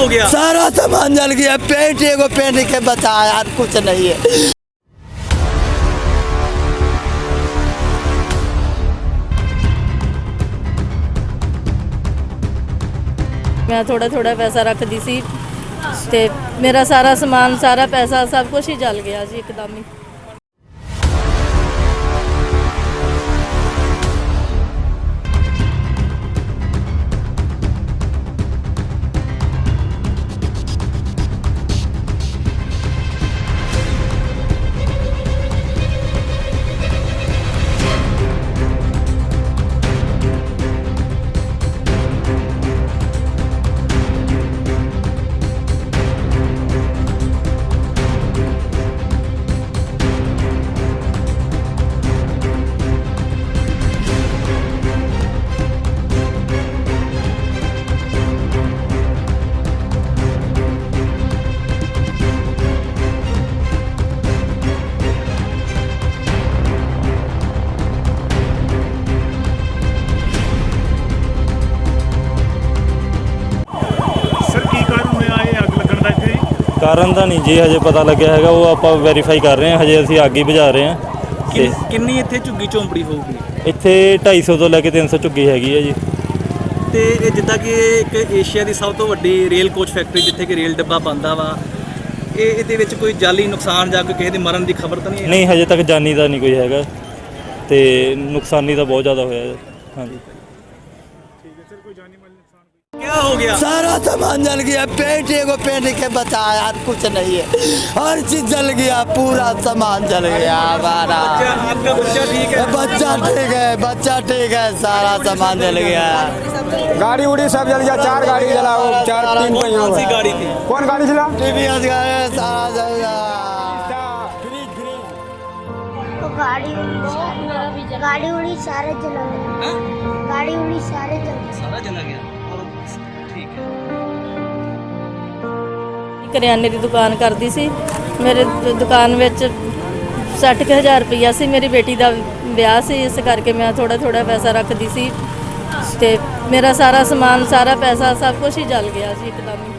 हो गया? सारा सामान जल गया, पेंट एगो पेंट के बचा यार, कुछ नहीं है। मैं थोड़ा थोड़ा पैसा रखती सी ते मेरा सारा समान सारा पैसा सब कुछ ही जल गया जी एकदम ही। ਕਾਰਨ ਤਾਂ ਨਹੀਂ ਜੀ ਹਜੇ ਪਤਾ ਲੱਗਿਆ ਹੈਗਾ, ਉਹ ਆਪਾਂ ਵੈਰੀਫਾਈ ਕਰ ਰਹੇ ਹਾਂ, ਹਜੇ ਅਸੀਂ ਅੱਗ ਹੀ ਬੁਝਾ ਰਹੇ ਹਾਂ। ਤੇ ਕਿੰਨੀ ਇੱਥੇ ਝੁੱਗੀ ਝੌਂਪੜੀ ਹੋਊਗੀ? ਇੱਥੇ 250 ਤੋਂ ਲੈ ਕੇ 300 ਝੁੱਗੀ ਹੈਗੀ ਹੈ ਜੀ। ਤੇ ਇਹ ਜਿੱਦਾਂ ਕਿ ਇਹ ਇੱਕ ਏਸ਼ੀਆ ਦੀ ਸਭ ਤੋਂ ਵੱਡੀ ਰੇਲ ਕੋਚ ਫੈਕਟਰੀ ਜਿੱਥੇ ਕਿ ਰੇਲ ਡੱਬਾ ਬਣਦਾ ਵਾ, ਇਹਦੇ ਵਿੱਚ ਕੋਈ ਜਾਨੀ ਨੁਕਸਾਨ ਜਾਂ ਕੋਈ ਕਿਸੇ ਦੇ ਮਰਨ ਦੀ ਖਬਰ ਤਾਂ ਨਹੀਂ ਹੈ? ਨਹੀਂ, ਹਜੇ ਤੱਕ ਜਾਨੀ ਦਾ ਨਹੀਂ ਕੋਈ ਹੈਗਾ ਤੇ ਨੁਕਸਾਨੀ ਤਾਂ ਬਹੁਤ ਜ਼ਿਆਦਾ ਹੋਇਆ ਹਾਂਜੀ। क्या हो गया? सारा सामान जल गया, पेंट एगो पेंट के बचा यार, कुछ नहीं है। हर चीज जल गया, पूरा सामान जल गया हमारा। आपका बच्चा ठीक है? बच्चा ठीक है, बच्चा ठीक है, सारा सामान जल गया। गाड़ी उड़ी सब जल गया, 4 गाड़ी जला, 4-3 पहियों। कौन सी गाड़ी थी? कौन गाड़ी चला? टीवीएस गाड़ी सारा जल गया। तो गाड़ी उड़ी सारे जला गए। गाड़ी उड़ी सारे सारा जला गया। ठीक है। ਕਰਿਆਨੇ ਦੀ ਦੁਕਾਨ ਕਰਦੀ ਸੀ। ਮੇਰੇ ਦੁਕਾਨ ਵਿੱਚ 60,000 ਰੁਪਈਆ ਸੀ। ਮੇਰੀ ਬੇਟੀ ਦਾ ਵਿਆਹ ਸੀ, ਇਸ ਕਰਕੇ ਮੈਂ ਥੋੜਾ ਥੋੜਾ ਪੈਸਾ ਰੱਖਦੀ ਸੀ ਤੇ ਮੇਰਾ ਸਾਰਾ ਸਮਾਨ ਸਾਰਾ ਪੈਸਾ ਸਭ ਕੁਝ ਹੀ ਜਲ ਗਿਆ ਜੀ ਇੱਕਦਮ ਹੀ।